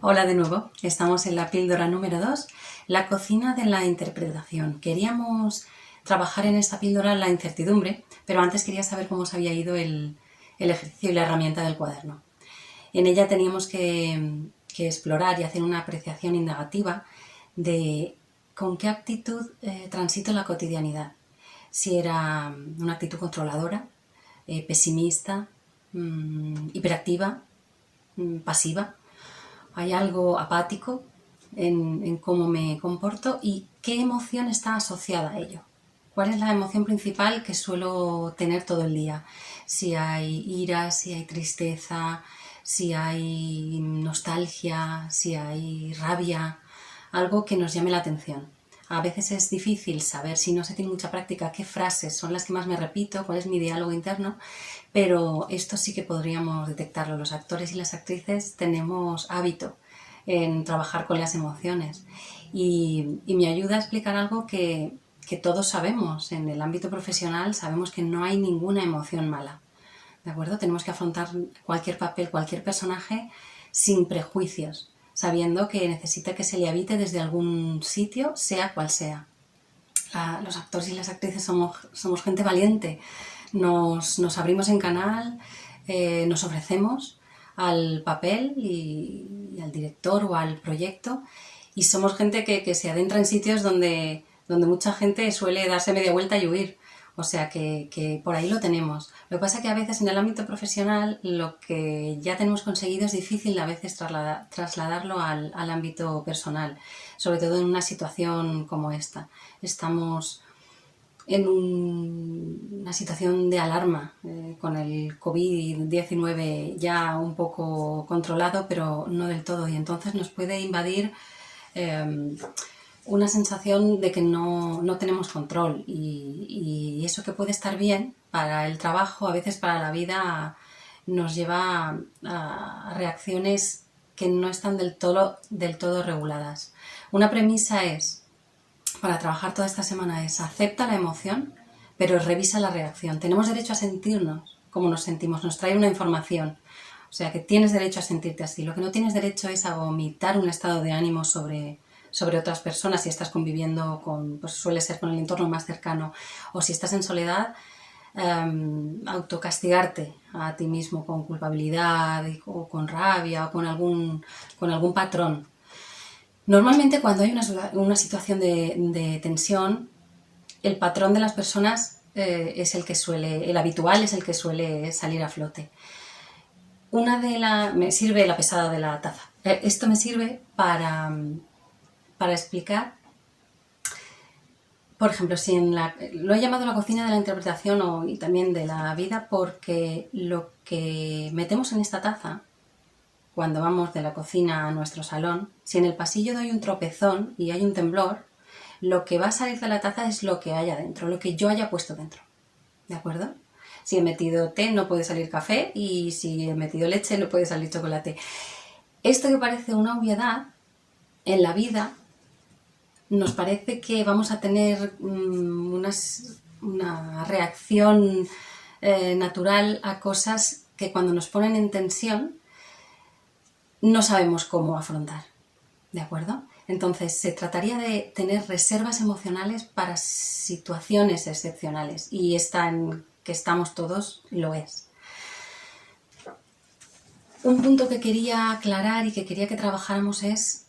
Hola de nuevo, estamos en la píldora número 2, la cocina de la interpretación. Queríamos trabajar en esta píldora la incertidumbre, pero antes quería saber cómo os había ido el ejercicio y la herramienta del cuaderno. En ella teníamos que explorar y hacer una apreciación indagativa de con qué actitud transito la cotidianidad. Si era una actitud controladora, pesimista, hiperactiva, pasiva. Hay algo apático en cómo me comporto y qué emoción está asociada a ello. ¿Cuál es la emoción principal que suelo tener todo el día? Si hay ira, si hay tristeza, si hay nostalgia, si hay rabia, algo que nos llame la atención. A veces es difícil saber, si no se tiene mucha práctica, qué frases son las que más me repito, cuál es mi diálogo interno, pero esto sí que podríamos detectarlo. Los actores y las actrices tenemos hábito en trabajar con las emociones y me ayuda a explicar algo que todos sabemos. En el ámbito profesional sabemos que no hay ninguna emoción mala, ¿de acuerdo? Tenemos que afrontar cualquier papel, cualquier personaje sin prejuicios, sabiendo que necesita que se le habite desde algún sitio, sea cual sea. Los actores y las actrices somos gente valiente, nos abrimos en canal, nos ofrecemos al papel y al director o al proyecto y somos gente que se adentra en sitios donde mucha gente suele darse media vuelta y huir. O sea que por ahí lo tenemos. Lo que pasa es que a veces en el ámbito profesional lo que ya tenemos conseguido es difícil a veces trasladarlo al ámbito personal, sobre todo en una situación como esta. Estamos en una situación de alarma con el COVID-19 ya un poco controlado, pero no del todo. Y entonces nos puede invadir una sensación de que no tenemos control y eso que puede estar bien para el trabajo, a veces para la vida, nos lleva a reacciones que no están del todo reguladas. Una premisa para trabajar toda esta semana es: acepta la emoción, pero revisa la reacción. Tenemos derecho a sentirnos como nos sentimos, nos trae una información. O sea que tienes derecho a sentirte así. Lo que no tienes derecho es a vomitar un estado de ánimo sobre otras personas si estás conviviendo con, pues suele ser con el entorno más cercano, o si estás en soledad, autocastigarte a ti mismo con culpabilidad o con rabia o con algún patrón. Normalmente cuando hay una situación de tensión, el patrón de las personas es el habitual es el que suele salir a flote. Me sirve la pesada de la taza. Esto me sirve para explicar, por ejemplo, lo he llamado la cocina de la interpretación y también de la vida, porque lo que metemos en esta taza cuando vamos de la cocina a nuestro salón, si en el pasillo doy un tropezón y hay un temblor, lo que va a salir de la taza es lo que haya dentro, lo que yo haya puesto dentro, ¿de acuerdo? Si he metido té no puede salir café y si he metido leche no puede salir chocolate. Esto que parece una obviedad, en la vida nos parece que vamos a tener una reacción natural a cosas que cuando nos ponen en tensión no sabemos cómo afrontar, ¿de acuerdo? Entonces se trataría de tener reservas emocionales para situaciones excepcionales y esta en que estamos todos lo es. Un punto que quería aclarar y que quería que trabajáramos es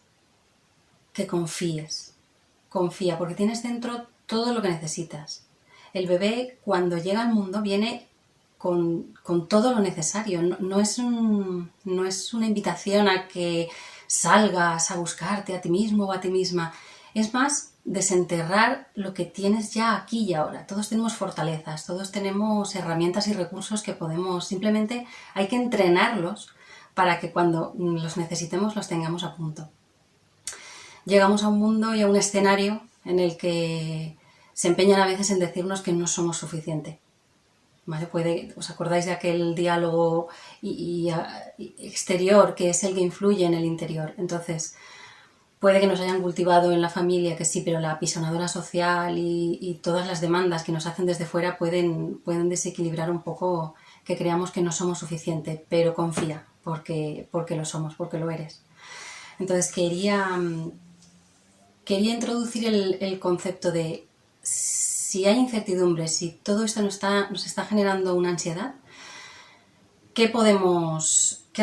que confíes. Confía, porque tienes dentro todo lo que necesitas. El bebé, cuando llega al mundo, viene con todo lo necesario. No es una invitación a que salgas a buscarte a ti mismo o a ti misma. Es más desenterrar lo que tienes ya aquí y ahora. Todos tenemos fortalezas, todos tenemos herramientas y recursos que simplemente hay que entrenarlos para que cuando los necesitemos los tengamos a punto. Llegamos a un mundo y a un escenario en el que se empeñan a veces en decirnos que no somos suficiente. ¿Vale? ¿Os acordáis de aquel diálogo exterior que es el que influye en el interior? Entonces, puede que nos hayan cultivado en la familia que sí, pero la apisonadora social y todas las demandas que nos hacen desde fuera pueden desequilibrar un poco, que creamos que no somos suficiente, pero confía, porque lo somos, porque lo eres. Entonces quería introducir el concepto de si hay incertidumbre, si todo esto nos está generando una ansiedad, ¿qué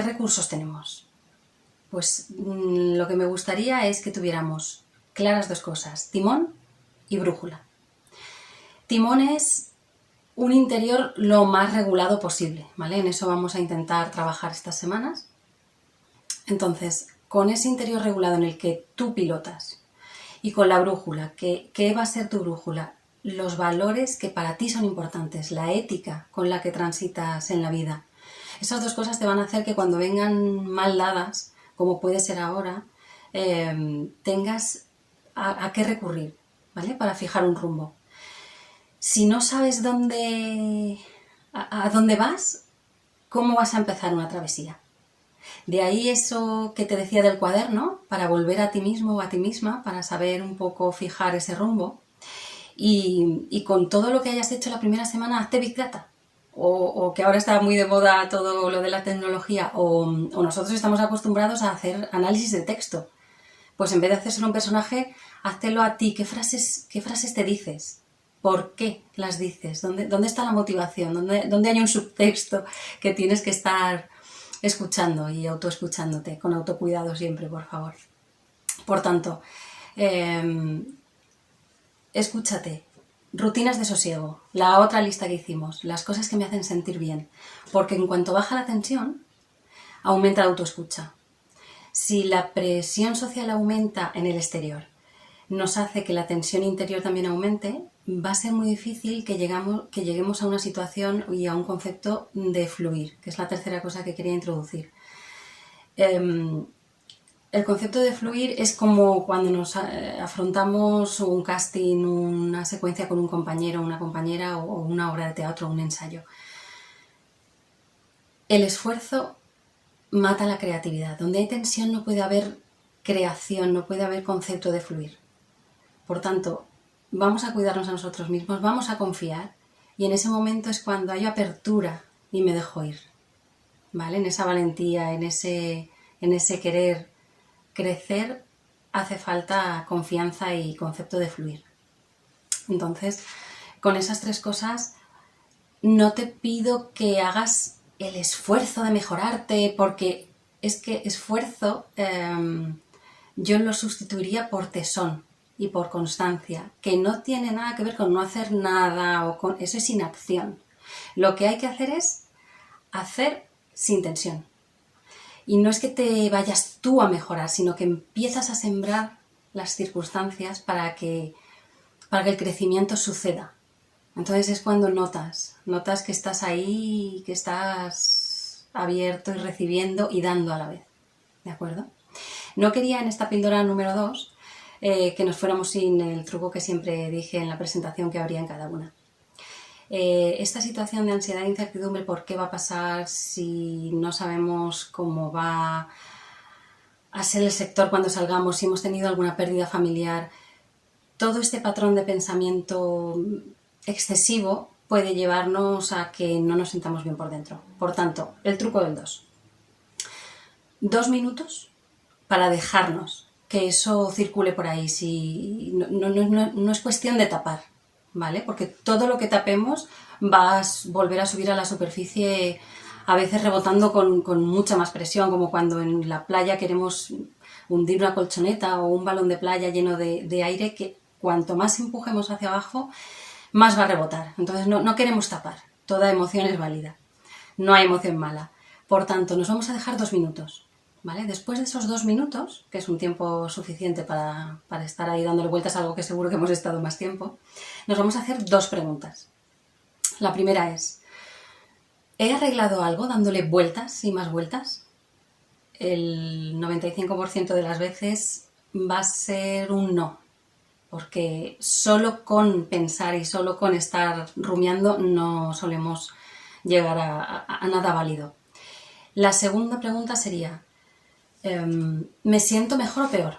recursos tenemos? Pues lo que me gustaría es que tuviéramos claras dos cosas, timón y brújula. Timón es un interior lo más regulado posible, ¿vale? En eso vamos a intentar trabajar estas semanas. Entonces, con ese interior regulado en el que tú pilotas y con la brújula, ¿qué va a ser tu brújula? Los valores que para ti son importantes, la ética con la que transitas en la vida. Esas dos cosas te van a hacer que cuando vengan mal dadas, como puede ser ahora, tengas a qué recurrir, ¿vale? Para fijar un rumbo. Si no sabes a dónde vas, ¿cómo vas a empezar una travesía? De ahí eso que te decía del cuaderno, para volver a ti mismo o a ti misma, para saber un poco fijar ese rumbo. Y con todo lo que hayas hecho la primera semana, hazte Big Data. O que ahora está muy de moda todo lo de la tecnología, o nosotros estamos acostumbrados a hacer análisis de texto. Pues en vez de hacérselo a un personaje, háztelo a ti. ¿Qué frases te dices? ¿Por qué las dices? ¿Dónde está la motivación? ¿Dónde hay un subtexto que tienes que estar escuchando y autoescuchándote? Con autocuidado siempre, por favor. Por tanto, escúchate. Rutinas de sosiego, la otra lista que hicimos, las cosas que me hacen sentir bien. Porque en cuanto baja la tensión, aumenta la autoescucha. Si la presión social aumenta en el exterior, nos hace que la tensión interior también aumente, va a ser muy difícil que lleguemos a una situación y a un concepto de fluir, que es la tercera cosa que quería introducir. El concepto de fluir es como cuando nos afrontamos un casting, una secuencia con un compañero, una compañera o una obra de teatro, un ensayo. El esfuerzo mata la creatividad. Donde hay tensión no puede haber creación, no puede haber concepto de fluir. Por tanto, vamos a cuidarnos a nosotros mismos, vamos a confiar y en ese momento es cuando hay apertura y me dejo ir, ¿vale? En esa valentía, en ese querer crecer hace falta confianza y concepto de fluir. Entonces, con esas tres cosas, no te pido que hagas el esfuerzo de mejorarte, porque es que esfuerzo yo lo sustituiría por tesón y por constancia, que no tiene nada que ver con no hacer nada o con eso es inacción. Lo que hay que hacer es hacer sin tensión. Y no es que te vayas tú a mejorar, sino que empiezas a sembrar las circunstancias para que el crecimiento suceda. Entonces es cuando notas que estás ahí, que estás abierto y recibiendo y dando a la vez. ¿De acuerdo? No quería en esta píldora número 2 que nos fuéramos sin el truco que siempre dije en la presentación que habría en cada una. Esta situación de ansiedad e incertidumbre, ¿por qué va a pasar si no sabemos cómo va a ser el sector cuando salgamos, si hemos tenido alguna pérdida familiar? Todo este patrón de pensamiento excesivo puede llevarnos a que no nos sintamos bien por dentro. Por tanto, el truco del 2. 2 minutos para dejarnos que eso circule por ahí. Si no es cuestión de tapar, ¿vale? Porque todo lo que tapemos va a volver a subir a la superficie, a veces rebotando con mucha más presión, como cuando en la playa queremos hundir una colchoneta o un balón de playa lleno de aire, que cuanto más empujemos hacia abajo, más va a rebotar. Entonces no queremos tapar. Toda emoción es válida. No hay emoción mala. Por tanto, nos vamos a dejar 2 minutos. ¿Vale? Después de esos 2 minutos, que es un tiempo suficiente para estar ahí dándole vueltas a algo que seguro que hemos estado más tiempo, nos vamos a hacer 2 preguntas. La primera es, ¿he arreglado algo dándole vueltas y más vueltas? El 95% de las veces va a ser un no, porque solo con pensar y solo con estar rumiando no solemos llegar a nada válido. La segunda pregunta sería, ¿me siento mejor o peor?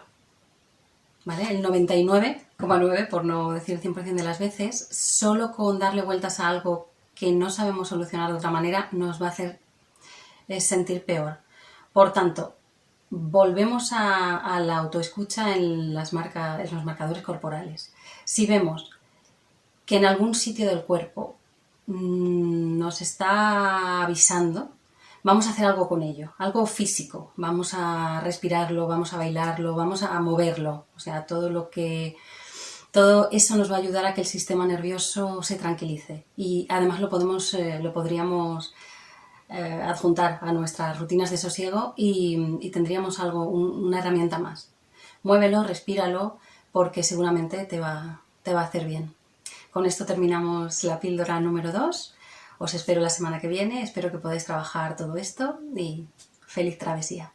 ¿Vale? El 99,9, por no decir el 100% de las veces, solo con darle vueltas a algo que no sabemos solucionar de otra manera nos va a hacer sentir peor. Por tanto, volvemos a la autoescucha en los marcadores corporales. Si vemos que en algún sitio del cuerpo nos está avisando, vamos a hacer algo con ello, algo físico. Vamos a respirarlo, vamos a bailarlo, vamos a moverlo. O sea, todo eso nos va a ayudar a que el sistema nervioso se tranquilice. Y además lo podríamos adjuntar a nuestras rutinas de sosiego y tendríamos una herramienta más. Muévelo, respíralo, porque seguramente te va a hacer bien. Con esto terminamos la píldora número 2. Os espero la semana que viene, espero que podáis trabajar todo esto y feliz travesía.